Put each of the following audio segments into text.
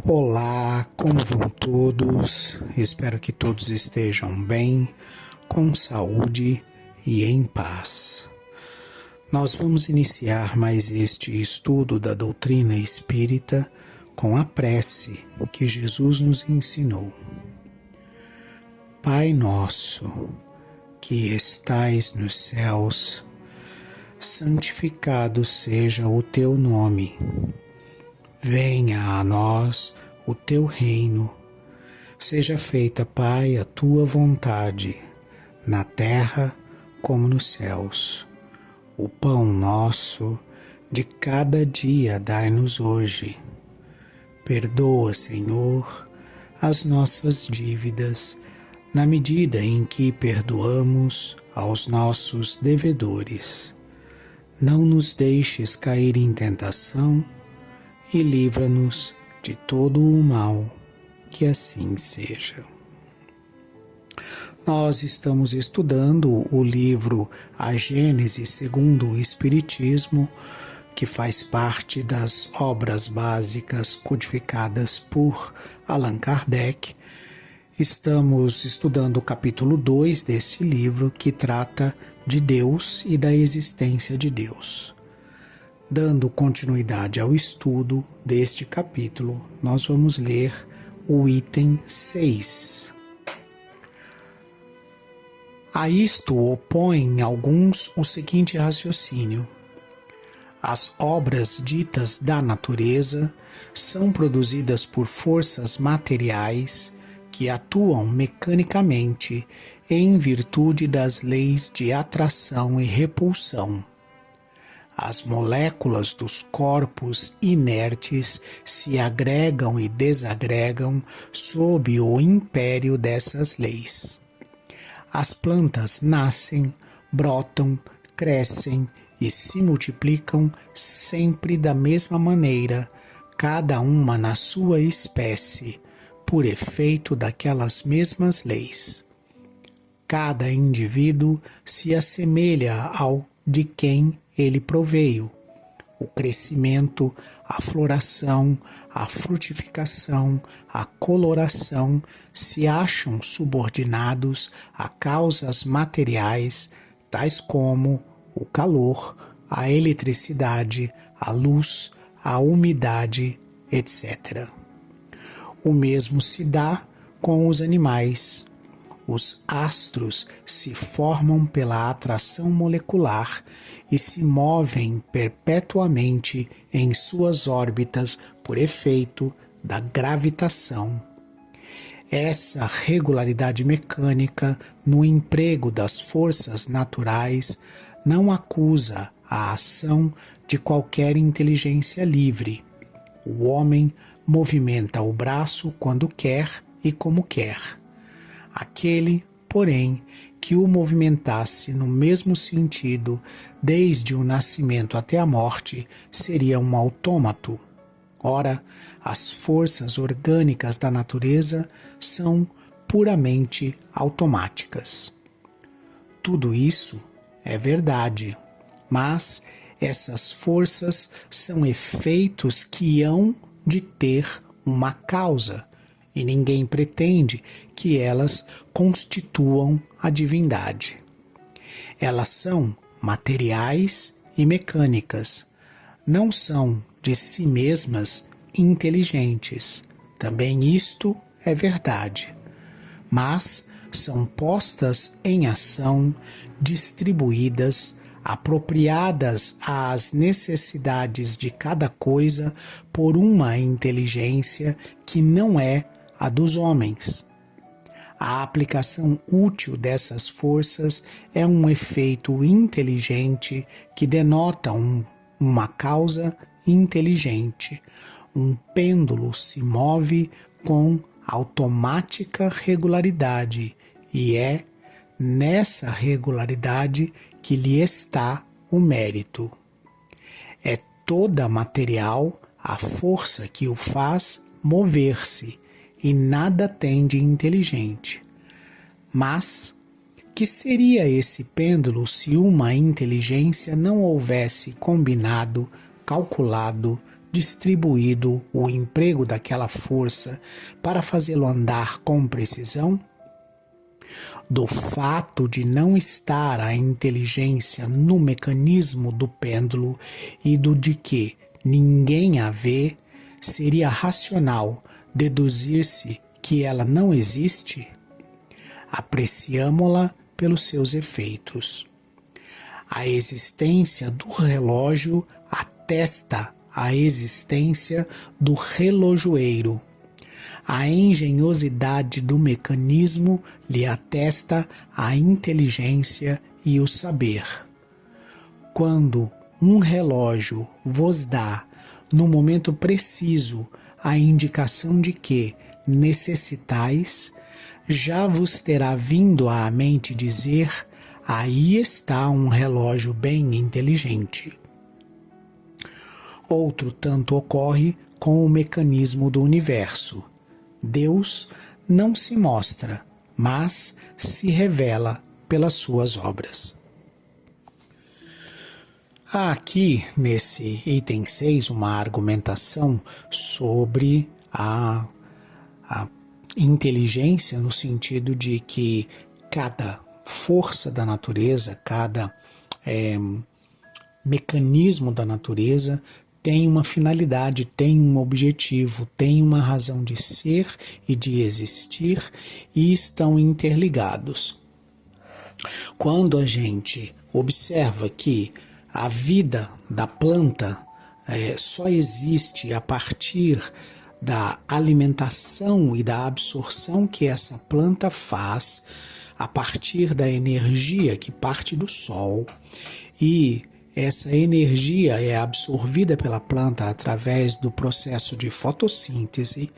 Olá, como vão todos? Espero que todos estejam bem, com saúde e em paz. Nós vamos iniciar mais este estudo da doutrina espírita com a prece que Jesus nos ensinou. Pai nosso, que estais nos céus, santificado seja o teu nome. Venha a nós o teu reino. Seja feita, Pai, a tua vontade, na terra como nos céus. O pão nosso de cada dia dai-nos hoje. Perdoa, Senhor, as nossas dívidas, na medida em que perdoamos aos nossos devedores. Não nos deixes cair em tentação e livra-nos de todo o mal, que assim seja. Nós estamos estudando o livro A Gênese segundo o Espiritismo, que faz parte das obras básicas codificadas por Allan Kardec. Estamos estudando o capítulo 2 desse livro, que trata de Deus e da existência de Deus. Dando continuidade ao estudo deste capítulo, nós vamos ler o item 6. A isto opõem alguns o seguinte raciocínio: as obras ditas da natureza são produzidas por forças materiais que atuam mecanicamente em virtude das leis de atração e repulsão. As moléculas dos corpos inertes se agregam e desagregam sob o império dessas leis. As plantas nascem, brotam, crescem e se multiplicam sempre da mesma maneira, cada uma na sua espécie, por efeito daquelas mesmas leis. Cada indivíduo se assemelha ao de quem ele proveio. O crescimento, a floração, a frutificação, a coloração se acham subordinados a causas materiais, tais como o calor, a eletricidade, a luz, a umidade, etc. O mesmo se dá com os animais. Os astros se formam pela atração molecular e se movem perpetuamente em suas órbitas por efeito da gravitação. Essa regularidade mecânica no emprego das forças naturais não acusa a ação de qualquer inteligência livre. O homem movimenta o braço quando quer e como quer. Aquele, porém, que o movimentasse no mesmo sentido desde o nascimento até a morte, seria um autômato. Ora, as forças orgânicas da natureza são puramente automáticas. Tudo isso é verdade, mas essas forças são efeitos que hão de ter uma causa, e ninguém pretende que elas constituam a divindade. Elas são materiais e mecânicas, não são de si mesmas inteligentes. Também isto é verdade, mas são postas em ação, distribuídas, apropriadas às necessidades de cada coisa por uma inteligência que não é a dos homens. A aplicação útil dessas forças é um efeito inteligente que denota uma causa inteligente. Um pêndulo se move com automática regularidade e é nessa regularidade que lhe está o mérito. É toda material a força que o faz mover-se, e nada tem de inteligente. Mas que seria esse pêndulo se uma inteligência não houvesse combinado, calculado, distribuído o emprego daquela força para fazê-lo andar com precisão? Do fato de não estar a inteligência no mecanismo do pêndulo e do de que ninguém a vê, seria racional deduzir-se que ela não existe? Apreciamo-la pelos seus efeitos. A existência do relógio atesta a existência do relojoeiro. A engenhosidade do mecanismo lhe atesta a inteligência e o saber. Quando um relógio vos dá, no momento preciso, a indicação de que necessitais, já vos terá vindo à mente dizer: aí está um relógio bem inteligente. Outro tanto ocorre com o mecanismo do universo. Deus não se mostra, mas se revela pelas suas obras. Há aqui, nesse item 6, uma argumentação sobre a inteligência, no sentido de que cada força da natureza, cada mecanismo da natureza tem uma finalidade, tem um objetivo, tem uma razão de ser e de existir e estão interligados. Quando a gente observa que a vida da planta só existe a partir da alimentação e da absorção que essa planta faz a partir da energia que parte do sol, e essa energia é absorvida pela planta através do processo de fotossíntese,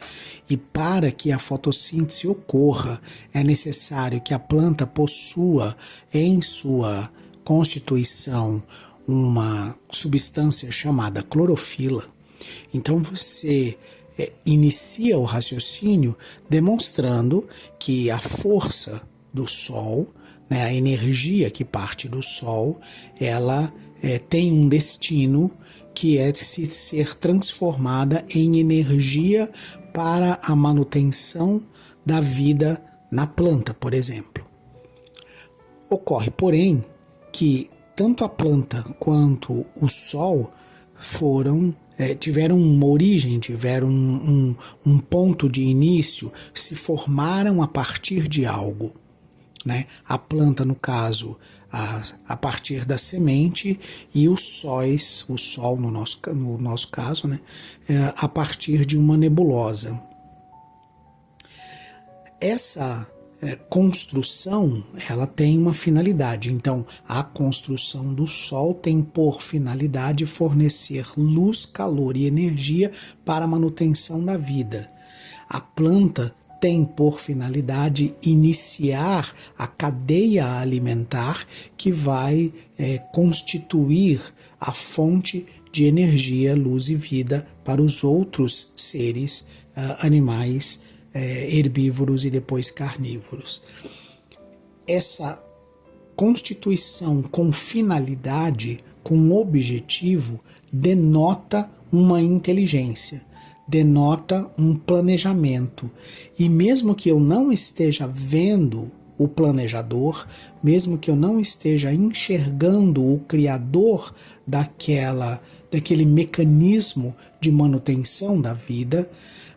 e para que a fotossíntese ocorra é necessário que a planta possua em sua constituição uma substância chamada clorofila. Então você inicia o raciocínio demonstrando que a força do Sol, né, a energia que parte do Sol, ela tem um destino que é de ser transformada em energia para a manutenção da vida na planta, por exemplo. Ocorre, porém, que tanto a planta quanto o Sol tiveram uma origem, tiveram um ponto de início, se formaram a partir de algo, né? A planta, no caso, a partir da semente, e o Sol no nosso caso, né? A partir de uma nebulosa. Essa construção, ela tem uma finalidade. Então, a construção do Sol tem por finalidade fornecer luz, calor e energia para a manutenção da vida. A planta tem por finalidade iniciar a cadeia alimentar que vai constituir a fonte de energia, luz e vida para os outros seres animais herbívoros e depois carnívoros. Essa constituição com finalidade, com objetivo, denota uma inteligência, denota um planejamento. E mesmo que eu não esteja vendo o planejador, mesmo que eu não esteja enxergando o criador daquele mecanismo de manutenção da vida,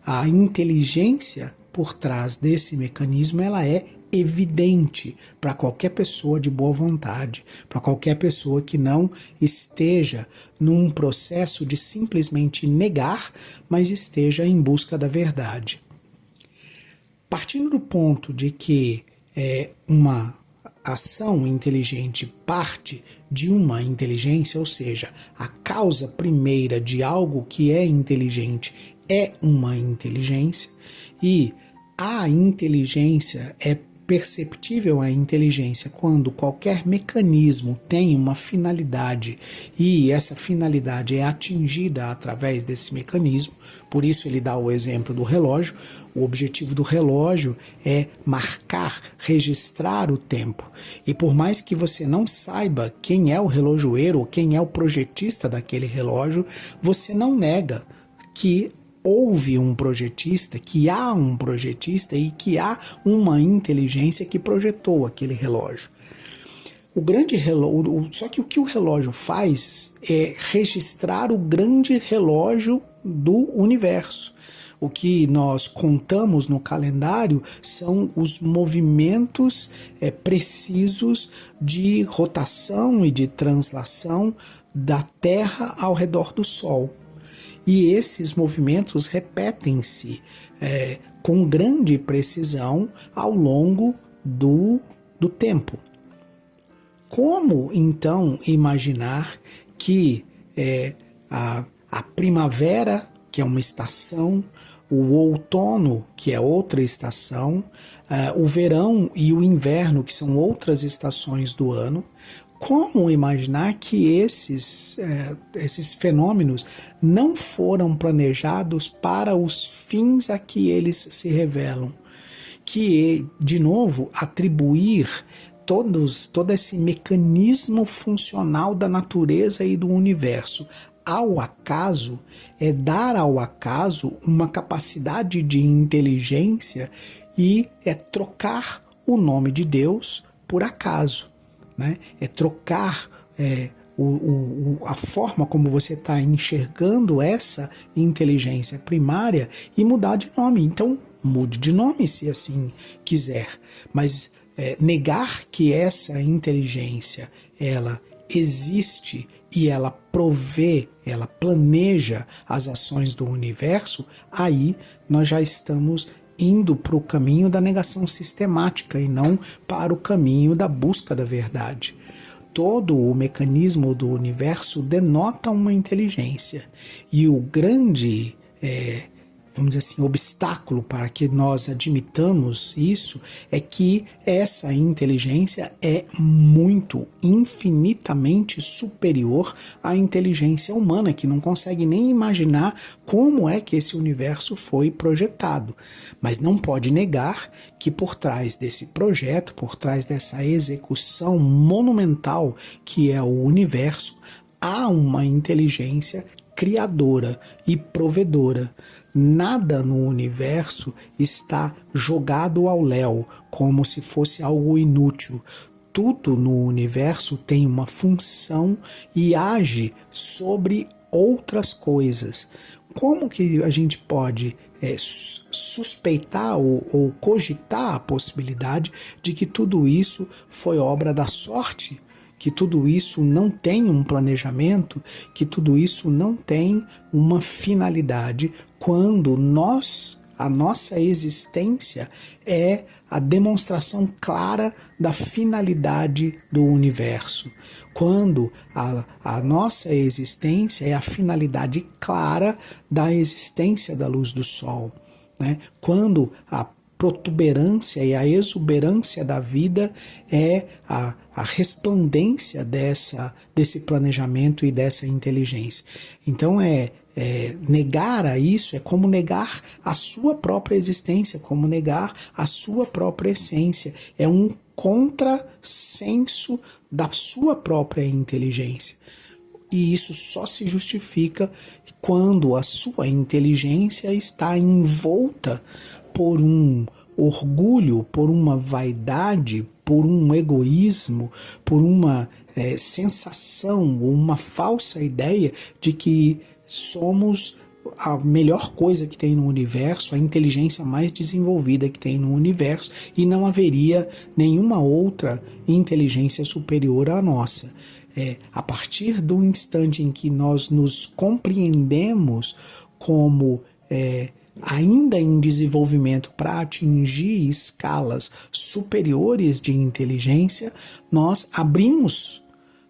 a inteligência por trás desse mecanismo, ela é evidente para qualquer pessoa de boa vontade, para qualquer pessoa que não esteja num processo de simplesmente negar, mas esteja em busca da verdade. Partindo do ponto de que uma ação inteligente parte de uma inteligência, ou seja, a causa primeira de algo que é inteligente é uma inteligência, e a inteligência é perceptível à inteligência quando qualquer mecanismo tem uma finalidade e essa finalidade é atingida através desse mecanismo. Por isso ele dá o exemplo do relógio. O objetivo do relógio é marcar, registrar o tempo. E por mais que você não saiba quem é o relojoeiro ou quem é o projetista daquele relógio, você não nega que houve um projetista, que há um projetista e que há uma inteligência que projetou aquele relógio. O grande relógio, só que o que o relógio faz é registrar o grande relógio do universo. O que nós contamos no calendário são os movimentos precisos de rotação e de translação da Terra ao redor do Sol. E esses movimentos repetem-se com grande precisão ao longo do tempo. Como, então, imaginar que a primavera, que é uma estação, o outono, que é outra estação, o verão e o inverno, que são outras estações do ano, como imaginar que esses fenômenos não foram planejados para os fins a que eles se revelam? Que, de novo, atribuir todo esse mecanismo funcional da natureza e do universo ao acaso é dar ao acaso uma capacidade de inteligência e é trocar o nome de Deus por acaso. Né? É trocar a forma como você está enxergando essa inteligência primária e mudar de nome. Então, mude de nome se assim quiser. Mas negar que essa inteligência ela existe e ela provê, ela planeja as ações do universo, aí nós já estamos indo para o caminho da negação sistemática e não para o caminho da busca da verdade. Todo o mecanismo do universo denota uma inteligência. E o grande, vamos dizer assim, obstáculo para que nós admitamos isso é que essa inteligência é muito, infinitamente superior à inteligência humana, que não consegue nem imaginar como é que esse universo foi projetado. Mas não pode negar que por trás desse projeto, por trás dessa execução monumental que é o universo, há uma inteligência criadora e provedora. Nada no universo está jogado ao léu, como se fosse algo inútil. Tudo no universo tem uma função e age sobre outras coisas. Como que a gente pode suspeitar ou cogitar a possibilidade de que tudo isso foi obra da sorte? Que tudo isso não tem um planejamento, que tudo isso não tem uma finalidade, quando a nossa existência é a demonstração clara da finalidade do universo. Quando a nossa existência é a finalidade clara da existência da luz do sol. Né? Quando a protuberância e a exuberância da vida é a resplandência desse planejamento e dessa inteligência. Então negar a isso é como negar a sua própria existência, como negar a sua própria essência. É um contrassenso da sua própria inteligência. E isso só se justifica quando a sua inteligência está envolta por um orgulho, por uma vaidade, por um egoísmo, por uma sensação, uma falsa ideia de que somos a melhor coisa que tem no universo, a inteligência mais desenvolvida que tem no universo, e não haveria nenhuma outra inteligência superior à nossa. A partir do instante em que nós nos compreendemos como ainda em desenvolvimento para atingir escalas superiores de inteligência, nós abrimos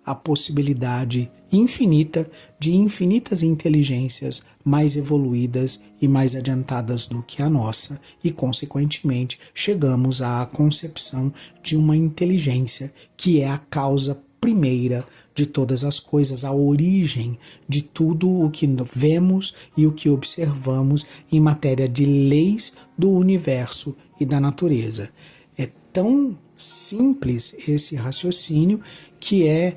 a possibilidade infinita de infinitas inteligências mais evoluídas e mais adiantadas do que a nossa, e, consequentemente, chegamos à concepção de uma inteligência que é a causa primeira de todas as coisas, a origem de tudo o que vemos e o que observamos em matéria de leis do universo e da natureza. É tão simples esse raciocínio que é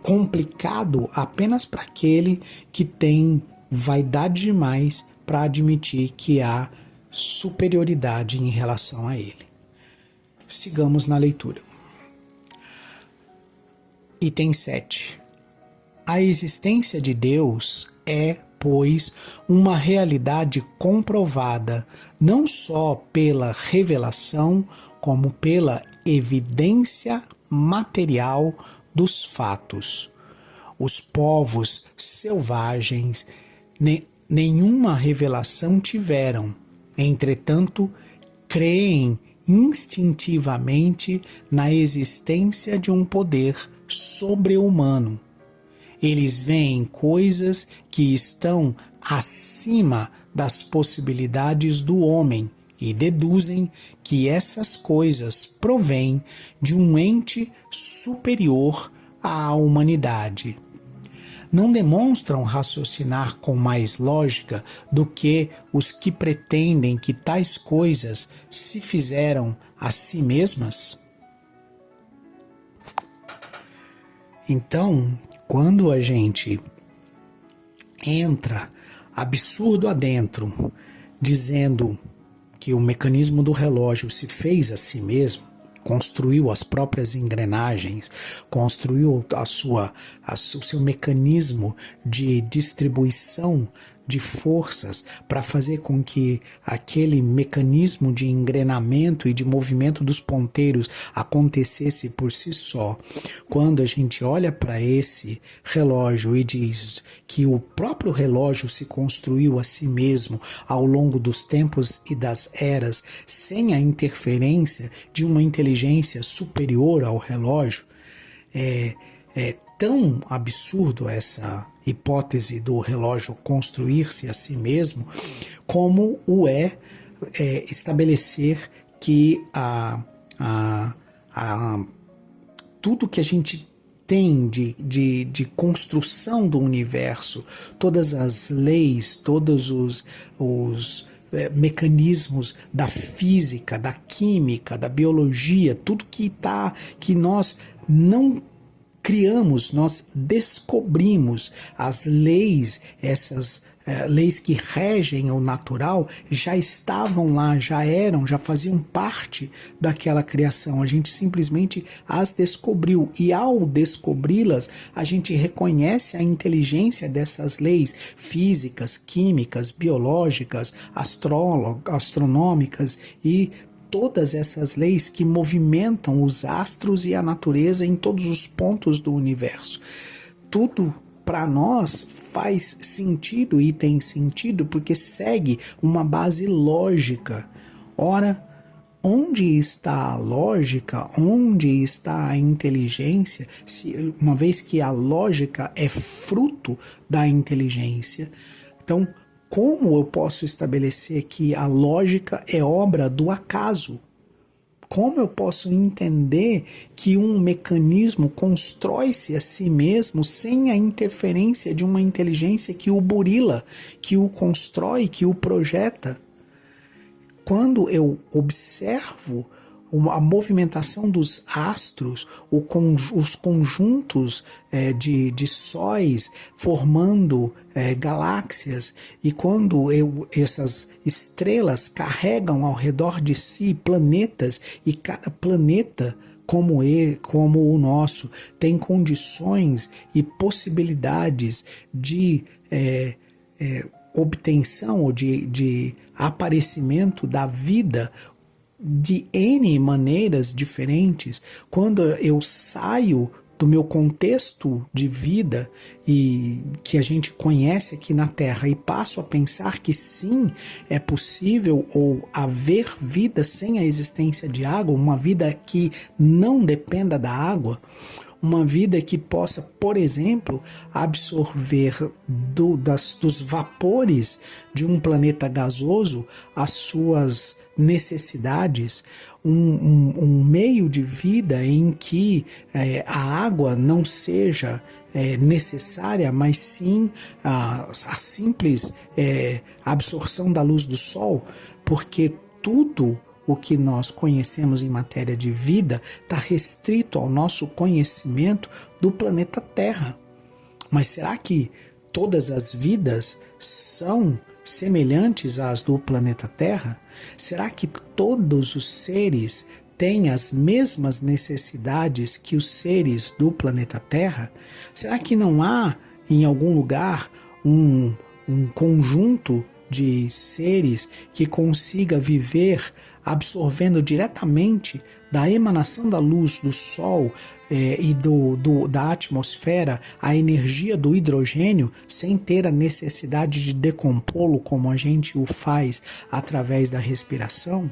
complicado apenas para aquele que tem vaidade demais para admitir que há superioridade em relação a ele. Sigamos na leitura. Item 7. A existência de Deus é, pois, uma realidade comprovada não só pela revelação, como pela evidência material dos fatos. Os povos selvagens nenhuma revelação tiveram, entretanto, creem instintivamente na existência de um poder sobre-humano. Eles veem coisas que estão acima das possibilidades do homem e deduzem que essas coisas provêm de um ente superior à humanidade. Não demonstram raciocinar com mais lógica do que os que pretendem que tais coisas se fizeram a si mesmas? Então, quando a gente entra absurdo adentro, dizendo que o mecanismo do relógio se fez a si mesmo, construiu as próprias engrenagens, construiu o seu mecanismo de distribuição de forças para fazer com que aquele mecanismo de engrenamento e de movimento dos ponteiros acontecesse por si só. Quando a gente olha para esse relógio e diz que o próprio relógio se construiu a si mesmo ao longo dos tempos e das eras, sem a interferência de uma inteligência superior ao relógio, é tão absurdo essa hipótese do relógio construir-se a si mesmo, como o estabelecer que tudo que a gente tem de construção do universo, todas as leis, todos os mecanismos da física, da química, da biologia, tudo que nós não criamos, nós descobrimos as leis, essas leis que regem o natural, já estavam lá, já faziam parte daquela criação. A gente simplesmente as descobriu, e ao descobri-las, a gente reconhece a inteligência dessas leis físicas, químicas, biológicas, astronômicas e todas essas leis que movimentam os astros e a natureza em todos os pontos do universo. Tudo para nós faz sentido e tem sentido porque segue uma base lógica. Ora, onde está a lógica? Onde está a inteligência? Uma vez que a lógica é fruto da inteligência. Então, como eu posso estabelecer que a lógica é obra do acaso? Como eu posso entender que um mecanismo constrói-se a si mesmo sem a interferência de uma inteligência que o burila, que o constrói, que o projeta? Quando eu observo a movimentação dos astros, os conjuntos de sóis formando galáxias, e quando essas estrelas carregam ao redor de si planetas, e cada planeta como o nosso tem condições e possibilidades de obtenção ou de aparecimento da vida de N maneiras diferentes, quando eu saio do meu contexto de vida e que a gente conhece aqui na Terra e passo a pensar que sim, é possível ou haver vida sem a existência de água, uma vida que não dependa da água, uma vida que possa, por exemplo, absorver dos vapores de um planeta gasoso as suas necessidades, um meio de vida em que a água não seja necessária, mas sim a simples absorção da luz do sol, porque tudo o que nós conhecemos em matéria de vida está restrito ao nosso conhecimento do planeta Terra. Mas será que todas as vidas são semelhantes às do planeta Terra? Será que todos os seres têm as mesmas necessidades que os seres do planeta Terra? Será que não há, em algum lugar, um conjunto de seres que consiga viver absorvendo diretamente da emanação da luz do Sol e da atmosfera a energia do hidrogênio sem ter a necessidade de decompô-lo como a gente o faz através da respiração?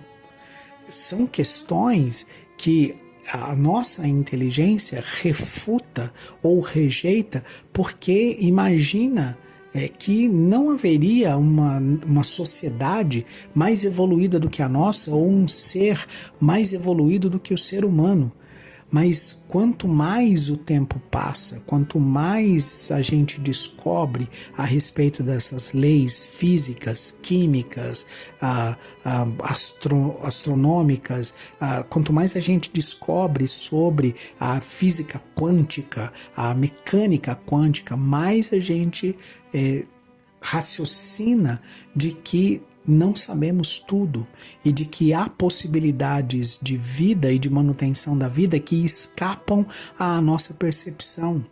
São questões que a nossa inteligência refuta ou rejeita, porque imagina que não haveria uma sociedade mais evoluída do que a nossa ou um ser mais evoluído do que o ser humano. Mas quanto mais o tempo passa, quanto mais a gente descobre a respeito dessas leis físicas, químicas, astronômicas, quanto mais a gente descobre sobre a física quântica, a mecânica quântica, mais a gente raciocina de que não sabemos tudo e de que há possibilidades de vida e de manutenção da vida que escapam à nossa percepção.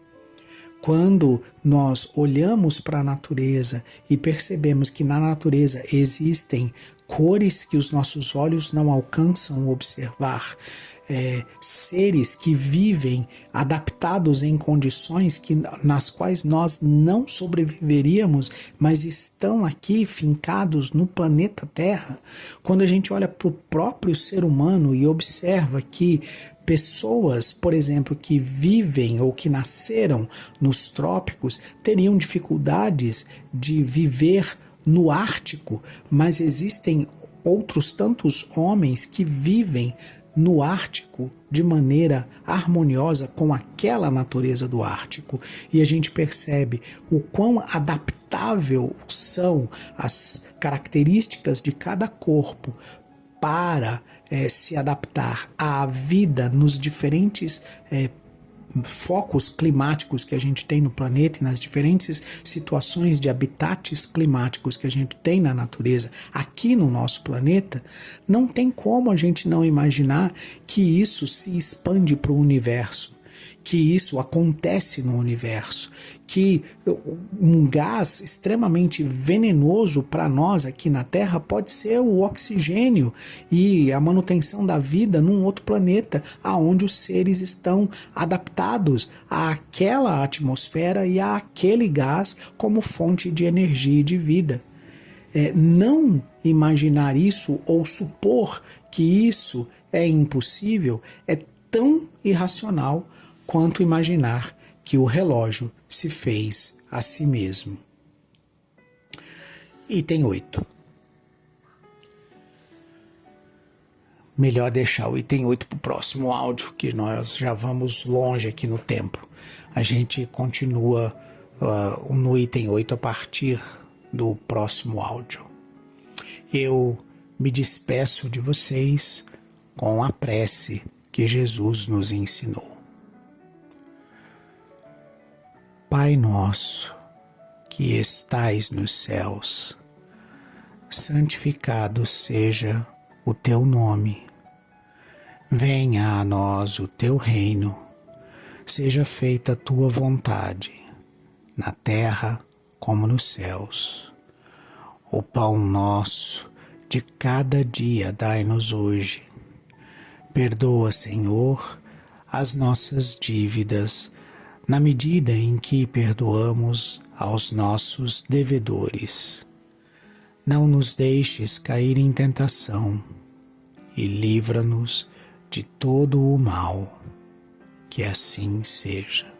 Quando nós olhamos para a natureza e percebemos que na natureza existem cores que os nossos olhos não alcançam observar, seres que vivem adaptados em condições nas quais nós não sobreviveríamos, mas estão aqui fincados no planeta Terra. Quando a gente olha para o próprio ser humano e observa que pessoas, por exemplo, que vivem ou que nasceram nos trópicos teriam dificuldades de viver no Ártico, mas existem outros tantos homens que vivem no Ártico de maneira harmoniosa com aquela natureza do Ártico. E a gente percebe o quão adaptável são as características de cada corpo para se adaptar à vida nos diferentes focos climáticos que a gente tem no planeta e nas diferentes situações de habitats climáticos que a gente tem na natureza aqui no nosso planeta. Não tem como a gente não imaginar que isso se expande para o universo, que isso acontece no universo, que um gás extremamente venenoso para nós aqui na Terra pode ser o oxigênio e a manutenção da vida num outro planeta, aonde os seres estão adaptados àquela atmosfera e àquele gás como fonte de energia e de vida. Não imaginar isso ou supor que isso é impossível é tão irracional quanto imaginar que o relógio se fez a si mesmo. Item 8. Melhor deixar o item 8 para o próximo áudio, que nós já vamos longe aqui no tempo. A gente continua no item 8 a partir do próximo áudio. Eu me despeço de vocês com a prece que Jesus nos ensinou. Pai nosso, que estais nos céus, santificado seja o teu nome. Venha a nós o teu reino, seja feita a tua vontade, na terra como nos céus. O pão nosso de cada dia dai-nos hoje. Perdoa, Senhor, as nossas dívidas, na medida em que perdoamos aos nossos devedores. Não nos deixes cair em tentação e livra-nos de todo o mal. Que assim seja.